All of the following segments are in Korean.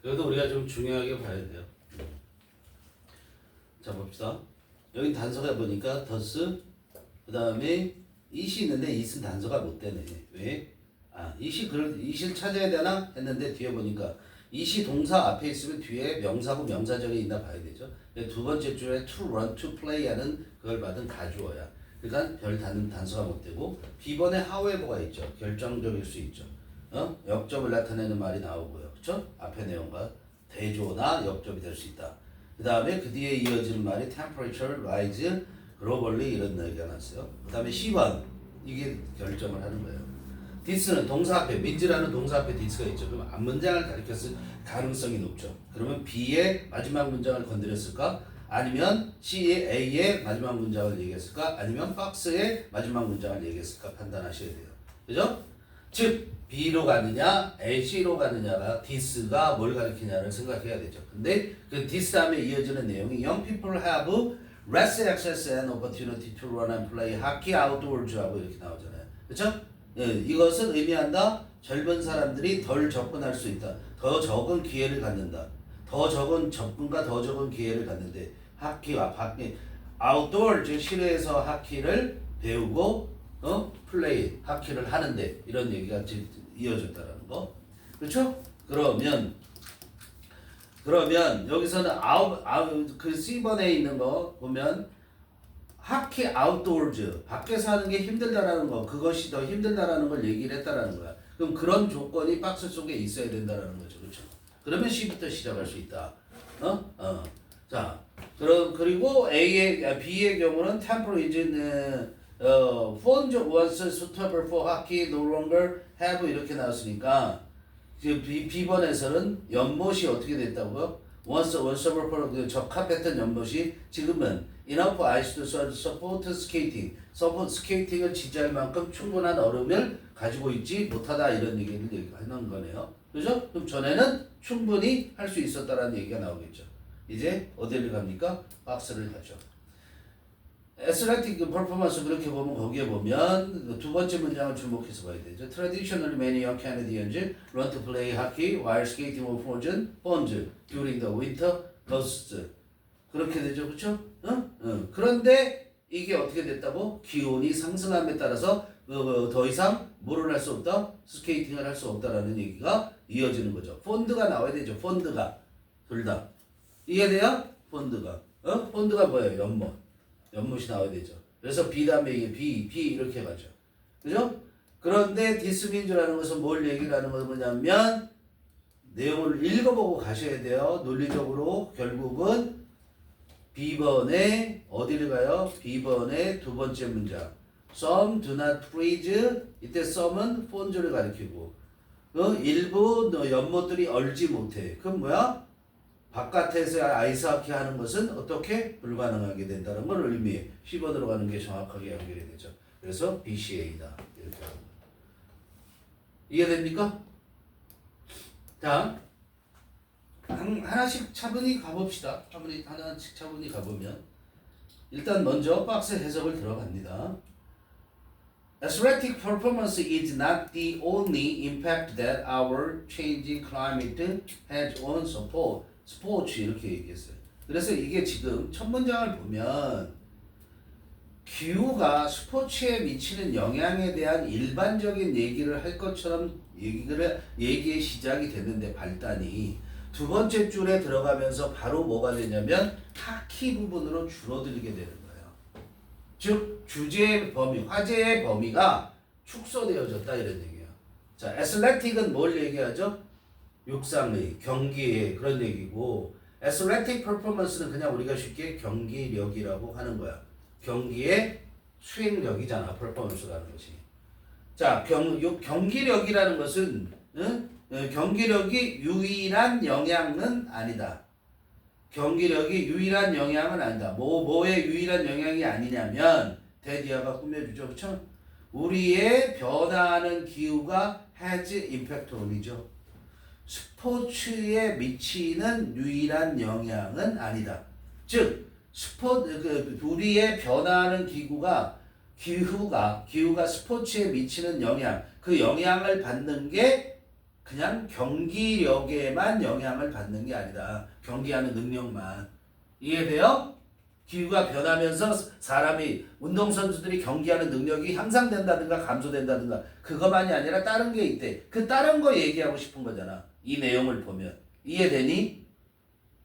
그래도 우리가 좀 중요하게 봐야 돼요. 자 봅시다. 여기 단서가 보니까 더스 그 다음에 it이 있는데 it은 단서가 못 되네. 왜? it을 찾아야 되나 했는데 뒤에 보니까 it이 동사 앞에 있으면 뒤에 명사고 명사절이 있나 봐야 되죠. 두 번째 줄에 to run, to play 하는 그걸 받은 가주어야. 그러니까 별 단서가 못 되고 B번에 however가 있죠. 결정적일 수 있죠. 역접을 나타내는 말이 나오고요. 그렇죠? 앞에 내용과 대조나 역접이 될 수 있다. 그 다음에 그 뒤에 이어지는 말이 temperature rise globally 이런 얘기가 났어요. 그 다음에 C번 이게 결정을 하는 거예요. this는 동사 앞에 민지라는 동사 앞에 this가 있죠. 그럼 앞문장을 가리켰을 가능성이 높죠. 그러면 B의 마지막 문장을 건드렸을까? 아니면 C의 A의 마지막 문장을 얘기했을까? 아니면 박스의 마지막 문장을 얘기했을까? 판단하셔야 돼요. 그죠? 즉 B로 가느냐 C로 가느냐가 this가 뭘 가리키냐를 생각해야 되죠. 근데 그 this 다음에 이어지는 내용이 young people have less access and opportunity to run and play hockey outdoors 하고 이렇게 나오잖아요. 그렇죠? 이것은 의미한다. 젊은 사람들이 덜 접근할 수 있다. 더 적은 기회를 갖는다. 더 적은 접근과 더 적은 기회를 갖는데 하키와 아웃도어 즉 실내에서 하키를 배우고 플레이 하키를 하는데 이런 얘기가 이어졌다라는 거. 그렇죠? 그러면 여기서는 그 C번에 있는 거 보면 하키 아웃도어즈 밖에서 하는 게 힘들다라는 거 그것이 더 힘들다라는 걸 얘기를 했다라는 거야. 그럼 그런 조건이 박스 속에 있어야 된다라는 거죠. 그렇죠? 그러면 C부터 시작할 수 있다. 자, 그리고 B의 경우는 temporary phones once suitable for hockey no longer have 이렇게 나왔으니까 B번에서는 연못이 어떻게 됐다고요? once for 적합했던 연못이 지금은 enough ice to support skating. 스케이팅을 지지할 만큼 충분한 얼음을 가지고 있지 못하다 이런 얘기를 하는 거네요. 그죠? 그럼 전에는 충분히 할 수 있었다라는 얘기가 나오겠죠. 이제 어디를 갑니까? 박스를 가죠. athletic performance 그렇게 보면 거기에 보면 두 번째 문장을 주목해서 봐야 되죠. Traditionally many young Canadians run to play hockey while skating or ponds during the winter months. 그렇게 되죠, 그렇죠? 그런데 이게 어떻게 됐다고? 기온이 상승함에 따라서 더 이상 뭐를 할 수 없다? 스케이팅을 할 수 없다라는 얘기가 이어지는 거죠. 폰드가 나와야 되죠. 폰드가 둘 다 이해돼요? 폰드가 폰드가 뭐예요? 연못이 나와야 되죠. 그래서 B 다음에 이게 B 이렇게 가죠. 그죠? 그런데 디스민즈라는 것은 뭘 얘기를 하는 거 뭐냐면 내용을 읽어보고 가셔야 돼요. 논리적으로 결국은 B번에 어디를 가요? B번에 두 번째 문장. Some do not freeze. 이때 some은 폰즈를 가리키고 일부 연못들이 얼지 못해. 그럼 뭐야? 바깥에서 아이스하키 하는 것은 어떻게 불가능하게 된다는 걸 의미해. 10번으로 가는 게 정확하게 연결이 되죠. 그래서 BCA다. 이렇게 하는 거예요. 이해됩니까? 자, 하나씩 차분히 가봅시다. 하나씩 차분히 가보면 일단 먼저 박스 해석을 들어갑니다. Athletic performance is not the only impact that our changing climate has on 스포츠 이렇게 얘기했어요. 그래서 이게 지금 첫 문장을 보면 기후가 스포츠에 미치는 영향에 대한 일반적인 얘기를 할 것처럼 얘기의 시작이 됐는데 발단이 두 번째 줄에 들어가면서 바로 뭐가 되냐면 하키 부분으로 줄어들게 되는 거예요. 즉 주제의 범위, 화제의 범위가 축소되어졌다 이런 얘기예요. 자, 애슬레틱은 뭘 얘기하죠? 육상의, 경기의 그런 얘기고 athletic performance는 그냥 우리가 쉽게 경기력이라고 하는 거야. 경기의 수행력이잖아. performance라는 것이. 자, 경기력이라는 것은 경기력이 유일한 영향은 아니다. 경기력이 유일한 영향은 아니다. 뭐의 유일한 영향이 아니냐면 데디아가 꾸며주죠. 그렇죠? 우리의 변화하는 기후가 has impact on이죠. 스포츠에 미치는 유일한 영향은 아니다. 즉 우리의 변화하는 기후가 스포츠에 미치는 영향, 그 영향을 받는 게 그냥 경기력에만 영향을 받는 게 아니라 경기하는 능력만. 이해돼요? 기후가 변하면서 사람이 운동선수들이 경기하는 능력이 향상된다든가 감소된다든가 그것만이 아니라 다른 게 있대. 그 다른 거 얘기하고 싶은 거잖아. 이 내용을 보면. 이해되니?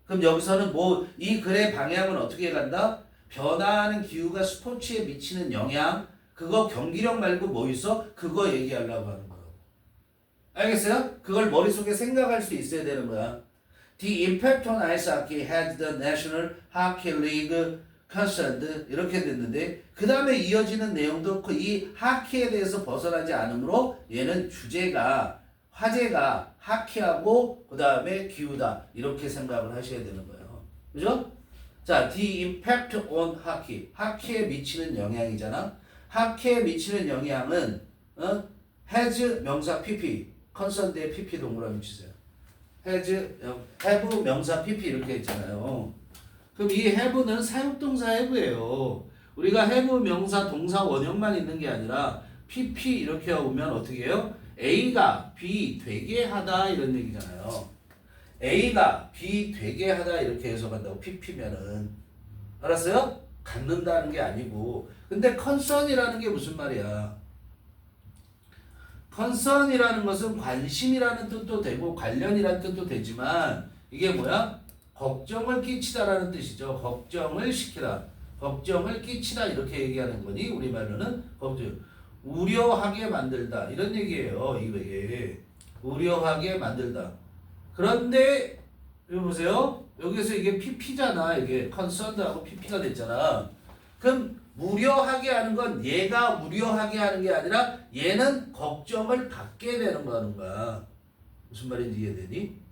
그럼 여기서는 뭐 이 글의 방향은 어떻게 간다? 변화하는 기후가 스포츠에 미치는 영향 그거 경기력 말고 뭐 있어? 그거 얘기하려고 하는 거야. 알겠어요? 그걸 머릿속에 생각할 수 있어야 되는 거야. The impact on ice hockey had the National Hockey League concerned 이렇게 됐는데 그 다음에 이어지는 내용도 이 하키에 대해서 벗어나지 않으므로 얘는 주제가 화제가 하키하고 그 다음에 기후다 이렇게 생각을 하셔야 되는 거예요. 그죠? 자, the impact on hockey 하키에 미치는 영향이잖아. 하키에 미치는 영향은 has 명사 pp concerned에 pp 동그라미 치세요. has have 명사 pp 이렇게 있잖아요. 그럼 이 have는 사용동사 have예요. 우리가 have 명사 동사 원형만 있는 게 아니라 pp 이렇게 오면 어떻게 해요? A가 B 되게 하다 이런 얘기잖아요. A가 B 되게 하다 이렇게 해석한다고 pp면은 알았어요? 갖는다는 게 아니고 근데 concern이라는 게 무슨 말이야? concern이라는 것은 관심이라는 뜻도 되고 관련이라는 뜻도 되지만 이게 뭐야? 걱정을 끼치다라는 뜻이죠. 걱정을 시키다. 걱정을 끼치다 이렇게 얘기하는 거니 우리말로는 걱정. 우려하게 만들다 이런 얘기예요. 이게 우려하게 만들다. 그런데 여기 보세요. 여기서 이게 pp잖아. 이게 concerned하고 pp가 됐잖아. 그럼 우려하게 하는 건 얘가 우려하게 하는 게 아니라 얘는 걱정을 받게 되는 거야. 무슨 말인지 이해되니?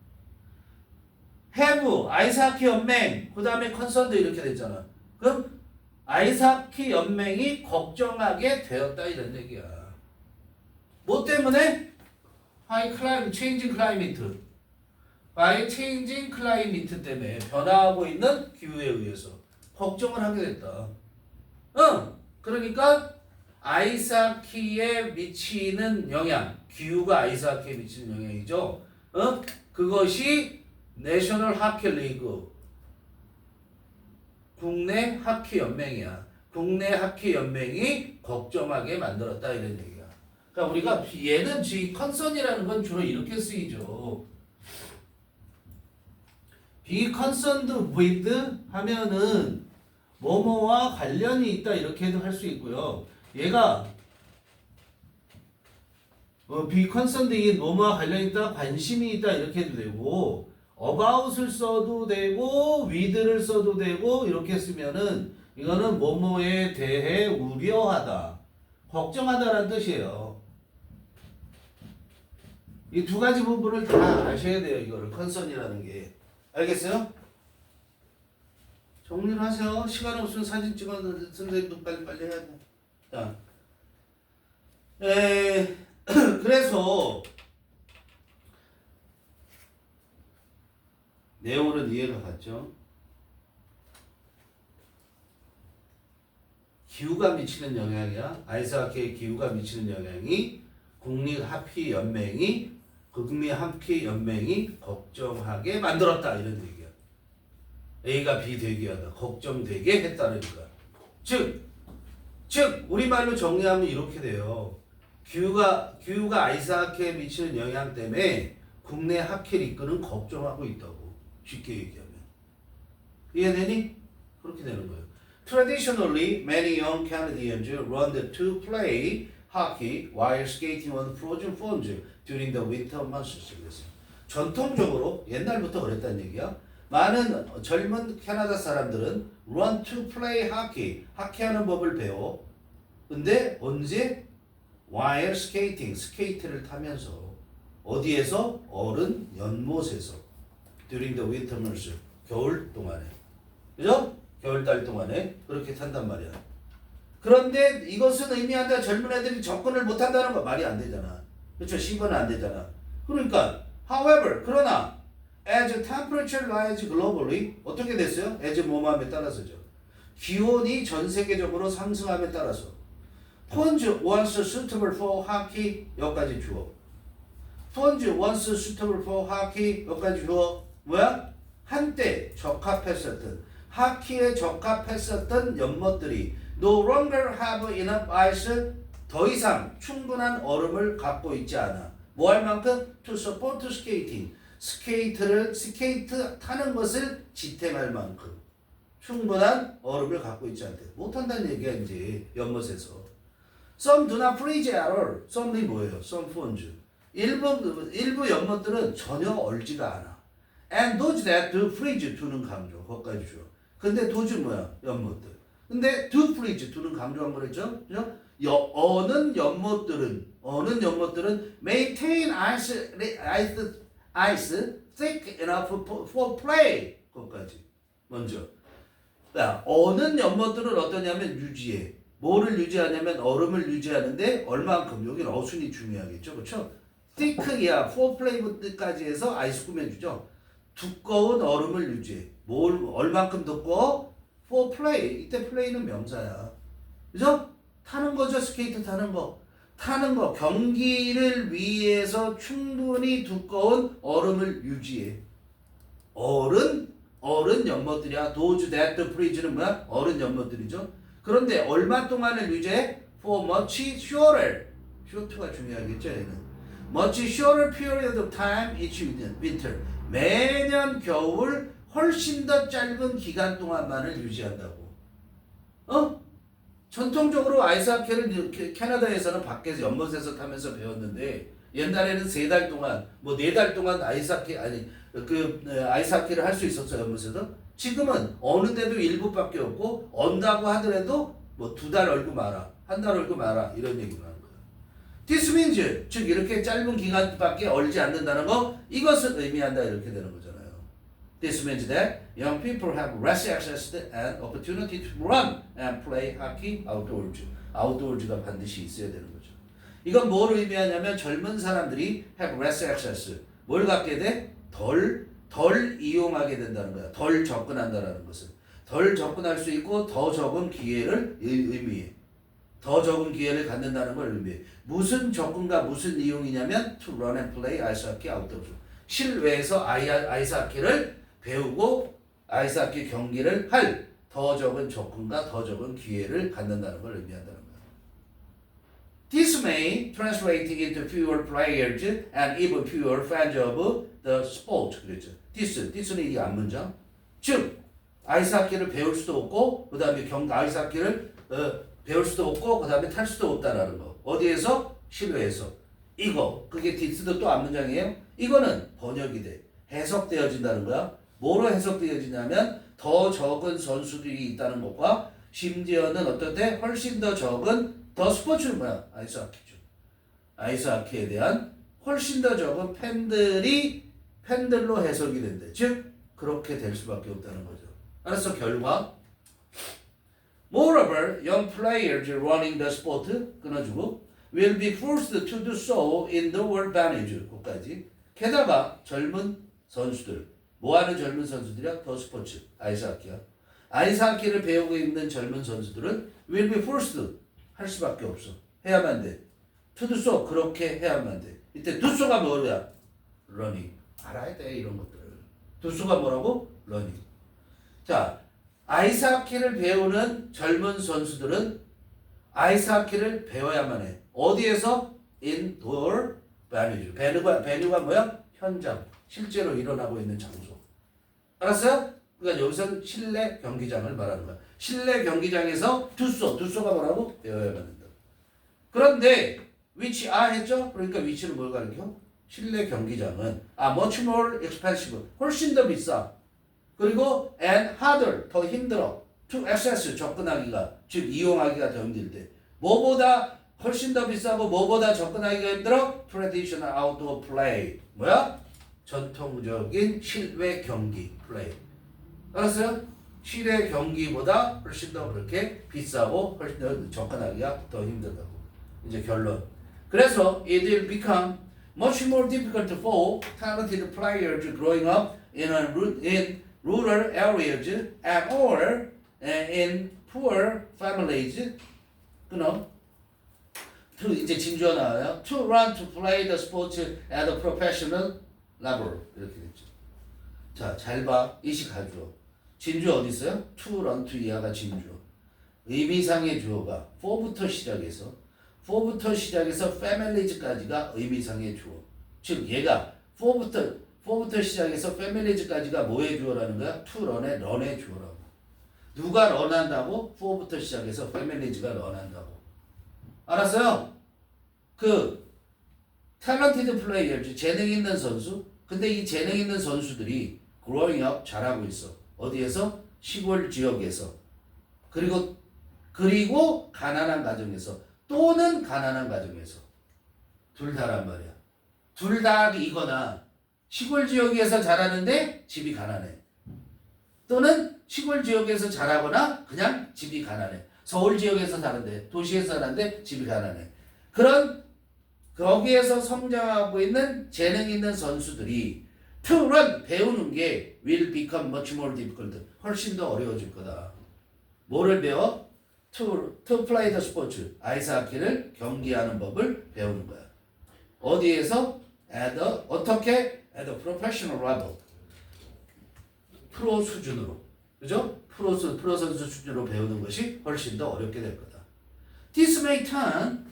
have 아이스하키 연맹 그 다음에 concerned 이렇게 됐잖아. 그럼 아이스하키 연맹이 걱정하게 되었다 이런 얘기야. 뭐 때문에? By changing climate. By changing climate 때문에 변화하고 있는 기후에 의해서 걱정을 하게 됐다. 그러니까 아이스하키에 미치는 영향, 기후가 아이스하키에 미치는 영향이죠. 그것이 내셔널 하키 리그 국내 하키 연맹이야. 국내 하키 연맹이 걱정하게 만들었다 이런 얘기야. 그러니까 우리가 얘는 지 컨선이라는 건 주로 이렇게 쓰이죠. be concerned with 하면은 뭐뭐와 관련이 있다 이렇게도 할 수 있고요. 얘가 be concerned in 뭐뭐와 관련이 있다, 관심이 있다 이렇게 해도 되고 about을 써도 되고 with를 써도 되고 이렇게 쓰면은 이거는 뭐뭐에 대해 우려하다, 걱정하다라는 뜻이에요. 이 두 가지 부분을 다 아셔야 돼요. 이거를 concern이라는 게. 알겠어요? 정리를 하세요. 시간 없으면 사진 찍어 선생님도 빨리빨리 해야 돼. 자, 그래서 내용으로는 이해가 갔죠. 기후가 미치는 영향이야. 아이스하키의 기후가 미치는 영향이 국립하키연맹이 걱정하게 만들었다 이런 얘기야. A가 B 되게 하다. 걱정되게 했다는 거야. 즉 우리말로 정리하면 이렇게 돼요. 기후가 아이스하키에 미치는 영향 때문에 국내 하키 리그는 걱정하고 있다고. 쉽게 얘기하면. 이해되니? 그렇게 되는 거예요. Traditionally, many young Canadians run to play hockey while skating on frozen ponds during the winter months. 전통적으로 옛날부터 그랬다는 얘기야. 많은 젊은 캐나다 사람들은 run to play hockey, 하키하는 법을 배워. 근데 언제? while skating, 스케이트를 타면서. 어디에서? 얼은 연못에서. during the winter months, 겨울 동안에. 그죠? 겨울달 동안에 그렇게 탄단 말이야. 그런데 이것은 의미한다. 젊은 애들이 접근을 못한다는 거 말이 안 되잖아. 그렇죠? 신고는 안 되잖아. 그러니까 however, 그러나 as temperature rise globally 어떻게 됐어요? as 뭐뭐함에 따라서죠. 기온이 전 세계적으로 상승함에 따라서 ponds once suitable for hockey 여기까지 주어. funds once suitable for hockey 여기까지 주어 뭐야? 한때 적합했었던 하키에 적합했었던 연못들이 no longer have enough ice 더 이상 충분한 얼음을 갖고 있지 않아. 뭐 할 만큼? to support skating 스케이트 타는 것을 지탱할 만큼 충분한 얼음을 갖고 있지 않대. 못한다는 얘기야 이제 연못에서. Some do not freeze at all. some이 뭐예요? some funds. 일부 연못들은 전혀 얼지가 않아. And those that do freeze do는 강조. 거기까지 줘. 근데 도주 뭐야? 연못들. 근데 do freeze do는 강조한 거랬죠? 그죠? 어느 연못들은 maintain ice thick enough for play. 거기까지. 먼저. 자, 어느 연못들은 어떠냐면 유지해. 뭐를 유지하냐면 얼음을 유지하는데 얼만큼. 여기는 어순이 중요하겠죠. 그렇죠? thick야 for play까지 해서 아이스 꾸며주죠. 두꺼운 얼음을 유지해. 얼만큼 두꺼워? for play. 이때 play는 명사야. 그죠? 타는 거죠. 스케이트 타는 거. 경기를 위해서 충분히 두꺼운 얼음을 유지해. 어른 연못들이야. those that freeze는 뭐야? 어른 연못들이죠. 그런데 얼마 동안을 유지해? for much shorter. short가 중요하겠죠. 얘는. much shorter period of time each winter. 매년 겨울 훨씬 더 짧은 기간 동안만을 유지한다고. 전통적으로 아이스하키를 캐나다에서는 밖에서 연못에서 타면서 배웠는데 옛날에는 3달 동안, 4달 동안 아이스하키를 할 수 있었어요, 연못에서. 지금은 어느 데도 일부밖에 없고 언다고 하더라도 2달 얼고 마라, 1달 얼고 마라 이런 얘기를 하는 거예요. This means 즉 이렇게 짧은 기간밖에 얼지 않는다는 거 이것을 의미한다 이렇게 되는 거잖아요. This means that young people have less access and opportunity to run and play hockey outdoors. outdoors가 반드시 있어야 되는 거죠. 이건 뭘 의미하냐면 젊은 사람들이 have less access. 뭘 갖게 돼? 덜 이용하게 된다는 거야. 덜 접근한다라는 것은. 덜 접근할 수 있고 더 적은 기회를 의미해. 더 적은 기회를 갖는다는 걸 의미해. 무슨 접근과 무슨 이용이냐면 to run and play ice hockey outdoors. 실외에서 아이스하키를 배우고 아이스하키 경기를 할 더 적은 접근과 더 적은 기회를 갖는다는 걸 의미한다는 거예요. This may translate into fewer players and even fewer fans of the sport. 그랬죠. this는 이 앞문장. 즉 아이스하키를 배울 수도 없고 그 다음에 아이스하키를 배울 수도 없고 그 다음에 탈 수도 없다라는 거. 어디에서? 실외에서. 그게 this도 또 앞문장이에요. 이거는 번역이 돼. 해석되어진다는 거야. 뭐로 해석되어지냐면 더 적은 선수들이 있다는 것과 심지어는 어떻게 훨씬 더 적은 더 스포츠는 뭐야? 아이스하키죠. 아이스하키에 대한 훨씬 더 적은 팬들로 해석이 된대. 즉 그렇게 될 수밖에 없다는 거죠. 알았어? 결과 Moreover, young players running the sport 끊어주고 will be forced to do so in the world advantage. 끝까지. 게다가 젊은 선수들 뭐하는 젊은 선수들이야? 더 스포츠, 아이스하키야. 아이스하키를 배우고 있는 젊은 선수들은 will be forced 할 수밖에 없어. 해야만 돼. to do so 그렇게 해야만 돼. 이때 do so가 뭐야? running. 알아야 돼 이런 것들을. do so가 뭐라고? running. 자, 아이스하키를 배우는 젊은 선수들은 아이스하키를 배워야만 해. 어디에서? indoor venue. venue가 뭐야? 현장. 실제로 일어나고 있는 장소. 알았어요? 그러니까 여기서는 실내 경기장을 말하는 거야. 실내 경기장에서 두소가 뭐라고? 배워야만 된다. 그런데 which 했죠? 그러니까 which는 뭘 가리켜? 실내 경기장은 much more expensive. 훨씬 더 비싸. 그리고 and harder. 더 힘들어. to access. 접근하기가. 즉 이용하기가 더 힘들 때. 뭐보다 훨씬 더 비싸고 뭐보다 접근하기가 힘들어? traditional outdoor play. 뭐야? 전통적인 실외 경기 플레이. 알았어요? 실외 경기보다 훨씬 더 그렇게 비싸고 훨씬 더 접근하기가 더 힘들다고. 이제 결론. 그래서 it will become much more difficult for talented players growing up in rural areas and or in poor families. to 이제 진주어 나와요. To run, to play the sport at a professional level 이렇게 됐죠. 자, 잘 봐. 이시 가주어. 진주어 어디 있어요? To run, to 이하가 진주어. 의미상의 주어가 for부터 시작해서 families까지가 의미상의 주어. 즉 얘가 for부터 시작해서 families까지가 뭐의 주어라는 거야? to run의 주어라고. 누가 런한다고? for부터 시작해서 families가 런한다고. 알았어요? 그 talented player, 재능 있는 선수. 근데 이 재능 있는 선수들이 growing up 자라고 있어. 어디에서? 시골 지역에서. 그리고 가난한 가정에서 또는 가난한 가정에서. 둘 다란 말이야. 둘 다이거나 시골 지역에서 자라는데 집이 가난해. 또는 시골 지역에서 자라거나 그냥 집이 가난해. 서울 지역에서 사는데 도시에서 사는데 집이 가난해. 그런 거기에서 성장하고 있는 재능 있는 선수들이 to run 배우는 게 will become much more difficult. 훨씬 더 어려워질 거다. 뭐를 배워? to play the sport. 아이스하키를 경기하는 법을 배우는 거야. 어디에서? 어떻게? at a professional level. 프로 수준으로. 그죠? 프로 선수 수준으로 배우는 것이 훨씬 더 어렵게 될 거다. This may turn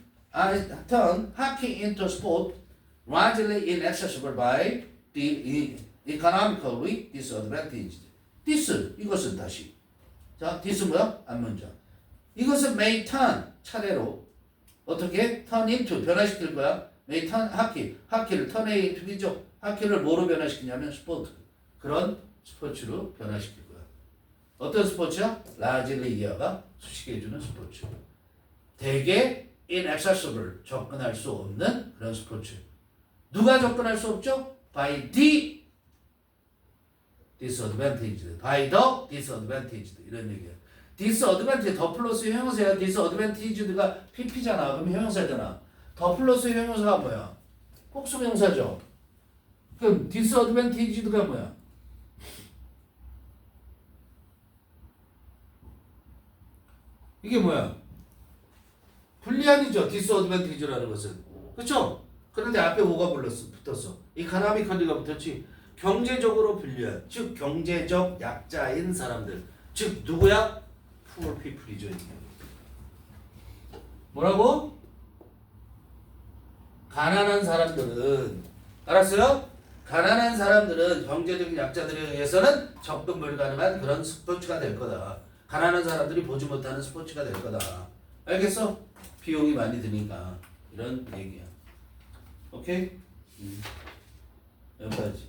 hockey into sport largely inaccessible by the economically disadvantaged. This 이것은 다시. 자, this 뭐야? 앞문장. 이것은 may turn 차례로 어떻게 turn into 변화시킬 거야? may turn hockey를 turn into죠. 하키를 뭐로 변화시키냐면 스포츠. 그런 스포츠로 변화시킬 거야. 어떤 스포츠야? largely 이하가 수식해주는 스포츠. 되게 inaccessible 접근할 수 없는 그런 스포츠. 누가 접근할 수 없죠? by the disadvantaged. by the disadvantaged 이런 얘기야. disadvantage 더 플러스 형용사야. disadvantaged가 pp잖아. 그럼 형용사야 되나? 더 플러스 형용사가 뭐야? 복수명사죠. 그럼 disadvantaged가 뭐야? 이게 뭐야? 불리한이죠. disadvantage라는 것은. 그렇죠? 그런데 앞에 뭐가 붙었어? economically가 붙었지. 경제적으로 불리한, 즉 경제적 약자인 사람들. 즉 누구야? poor people이죠. 뭐라고? 가난한 사람들은, 알았어요? 가난한 사람들은 경제적 약자들에 의해서는 접근 불가능한 그런 스포츠가 될 거다. 가난한 사람들이 보지 못하는 스포츠가 될 거다. 알겠어? 비용이 많이 드니까 이런 얘기야. 오케이? 여기까지.